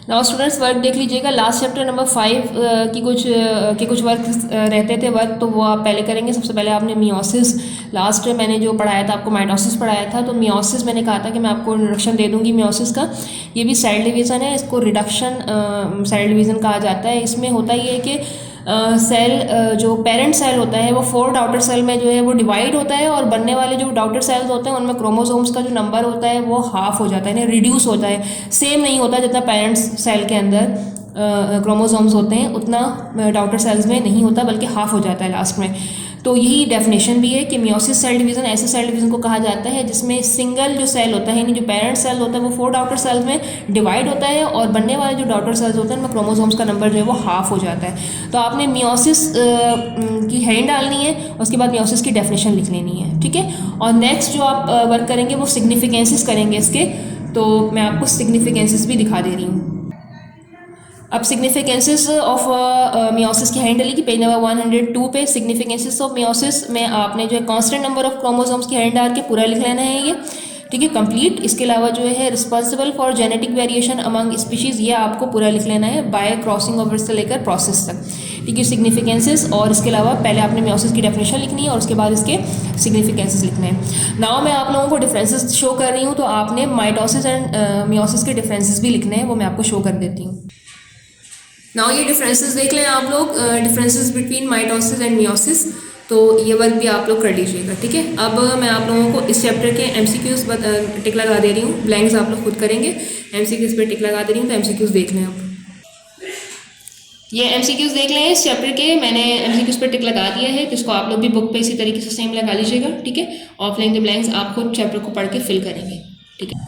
Now students work देख लीजिएगा। Last chapter number 5 की कुछ वर्क रहते थे वर्क, तो वो आप पहले करेंगे। सबसे पहले आपने मियोसिस, लास्ट मैंने जो पढ़ाया था आपको माइटोसिस पढ़ाया था, तो मियोसिस मैंने कहा था कि मैं आपको इंट्रोडक्शन दे दूंगी मियोसिस का। ये भी सेल डिवीज़न है, इसको रिडक्शन सेल डिवीज़न कहा जाता है। इसमें होता ये है कि सेल जो पेरेंट सेल होता है वो 4 डॉटर सेल में जो है वो डिवाइड होता है, और बनने वाले जो डॉटर सेल्स होते हैं उनमें क्रोमोसोम्स का जो नंबर होता है वो हाफ हो जाता है, यानी रिड्यूस होता है। सेम नहीं होता जितना पेरेंट्स सेल के अंदर क्रोमोसोम्स होते हैं उतना डॉटर सेल्स में नहीं होता, बल्कि हाफ हो जाता है लास्ट में। तो यही डेफिनेशन भी है कि मियोसिस सेल डिवीज़न ऐसे सेल डिवीज़न को कहा जाता है जिसमें सिंगल जो सेल होता है, यानी जो पेरेंट सेल होता है वो 4 डॉटर सेल्स में डिवाइड होता है, और बनने वाले जो डॉटर सेल्स होते हैं उनमें क्रोमोसोम्स का नंबर जो है वो हाफ हो जाता है। तो आपने मियोसिस की हेडिंग डालनी है, उसके बाद मियोसिस की डेफिनेशन लिख लेनी है, ठीक है। और नेक्स्ट जो आप वर्क करेंगे वो सिग्निफिकेंसेस करेंगे इसके, तो मैं आपको सिग्निफिकेंसेस भी दिखा दे रही हूँ। अब सिग्निफिकेंसेस ऑफ मियोसिस की हेडिंग डलेगी पेज नंबर 102 पे। सिग्निफिकेंसेस ऑफ मियोसिस में आपने जो है कांस्टेंट नंबर ऑफ क्रोमोसोम्स की हेडिंग डाल के पूरा लिख लेना है ये, ठीक है, कंप्लीट। इसके अलावा जो है responsible for genetic variation among species, ये आपको पूरा लिख लेना है बाय क्रॉसिंग ओवर से लेकर प्रोसेस तक, ठीक है। सिग्निफिकेंसेस, और इसके अलावा पहले आपने मियोसिस की डेफिनेशन लिखनी है और उसके बाद इसके सिग्निफिकेंसेस लिखने हैं। नाउ मैं आप लोगों को डिफरेंसेस शो कर रही हूँ, तो आपने माइटोसिस एंड मियोसिस के डिफरेंसेस भी लिखने हैं, वो मैं आपको शो कर देती हूँ। नाउ ये डिफरेंसेस देख लें आप लोग, differences between mitosis and meiosis, तो ये वर्क भी आप लोग कर लीजिएगा, ठीक है। अब मैं आप लोगों को इस चैप्टर के एमसीक्यूज टिक लगा दे रही हूँ, ब्लैंक्स आप लोग खुद करेंगे। एमसीक्यूज पे टिक लगा दे रही हूँ, तो एमसीक्यूज देख लें आप। ये एमसीक्यूज देख लें इस चैप्टर के, मैंने एमसीक्यूज पे टिक लगा दिया है, तो इसको आप लोग भी बुक पे इसी तरीके से सेम लगा लीजिएगा, ठीक है। ऑफलाइन द ब्लैंक्स आप खुद चैप्टर को पढ़ के फिल करेंगे, ठीक है।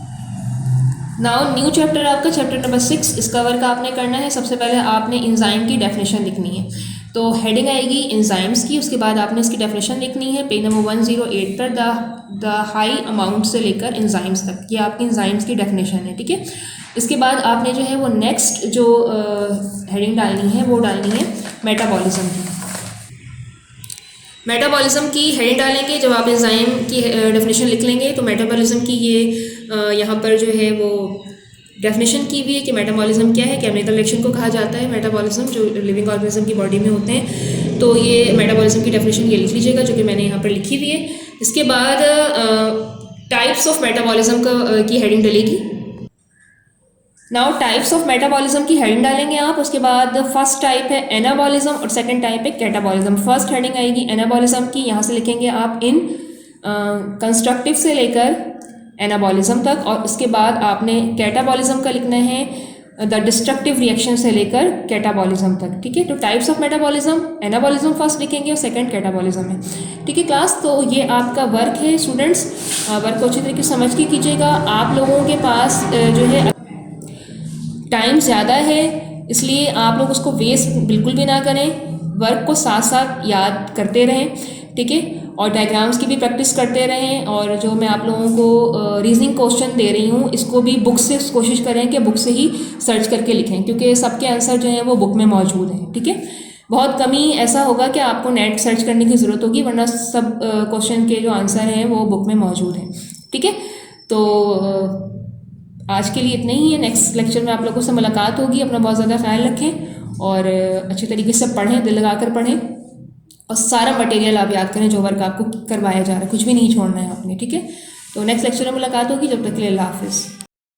नाउ न्यू चैप्टर आपका चैप्टर नंबर 6, इसका वर्क आपने करना है। सबसे पहले आपने इंजाइम की डेफिनेशन लिखनी है, तो हेडिंग आएगी इंजाइम्स की, उसके बाद आपने इसकी डेफिनेशन लिखनी है पेज नंबर 108 पर। द हाई अमाउंट से लेकर इंजाइम्स तक, ये आपकी इंजाइम्स की डेफिनेशन है, ठीक है। इसके बाद आपने जो है वो नेक्स्ट जो हेडिंग डालनी है वो डालनी है मेटाबॉलिज्म की। मेटाबॉलिज्म की हेडिंग डालेंगे जब आप एंजाइम की डेफिनेशन लिख लेंगे, तो मेटाबॉलिज्म की ये यहाँ पर जो है वो डेफिनेशन की हुई है कि मेटाबॉलिज्म क्या है। केमिकल रिएक्शन को कहा जाता है मेटाबॉलिज्म, जो लिविंग ऑर्गेनिज्म की बॉडी में होते हैं। तो ये मेटाबॉलिज्म की डेफिनेशन ये लिख लीजिएगा, जो कि मैंने यहाँ पर लिखी हुई है। इसके बाद टाइप्स ऑफ मेटाबॉलिज्म की हेडिंग डलेगी। नाउ टाइप्स ऑफ मेटाबॉलिज्म की हेडिंग डालेंगे आप, उसके बाद फर्स्ट टाइप है एनाबॉलिज्म और सेकंड टाइप है कैटाबॉलिज्म। फर्स्ट हेडिंग आएगी एनाबॉलिज्म की, यहाँ से लिखेंगे आप इन कंस्ट्रक्टिव से लेकर एनाबॉलिज्म तक, और उसके बाद आपने कैटाबॉलिज्म का लिखना है द डिस्ट्रक्टिव रिएक्शन से लेकर कैटाबॉलिज्म तक, ठीक है। तो types of metabolism, anabolism first लिखेंगे और सेकंड कैटाबॉलिज्म है, ठीक है क्लास। तो ये आपका वर्क है स्टूडेंट्स, वर्क को अच्छी तरीके से समझ के कीजिएगा। आप लोगों के पास जो है टाइम ज़्यादा है, इसलिए आप लोग उसको वेस्ट बिल्कुल भी ना करें, वर्क को साथ साथ याद करते रहें, ठीक है। और डायग्राम्स की भी प्रैक्टिस करते रहें, और जो मैं आप लोगों को रीजनिंग क्वेश्चन दे रही हूँ इसको भी बुक से कोशिश करें कि बुक से ही सर्च करके लिखें, क्योंकि सबके आंसर जो हैं वो बुक में मौजूद हैं, ठीक है। बहुत कम ही ऐसा होगा कि आपको नेट सर्च करने की ज़रूरत होगी, वरना सब क्वेश्चन के जो आंसर हैं वो बुक में मौजूद हैं, ठीक है। तो आज के लिए इतना ही है। नेक्स्ट लेक्चर में आप लोगों से मुलाकात होगी। अपना बहुत ज़्यादा ख्याल रखें और अच्छे तरीके से पढ़ें, दिल लगा कर पढ़ें, और सारा मटेरियल आप याद करें जो वर्क आपको करवाया जा रहा है, कुछ भी नहीं छोड़ना है आपने, ठीक है। तो नेक्स्ट लेक्चर में मुलाकात होगी, जब तक के लिए अल्लाह हाफिज़।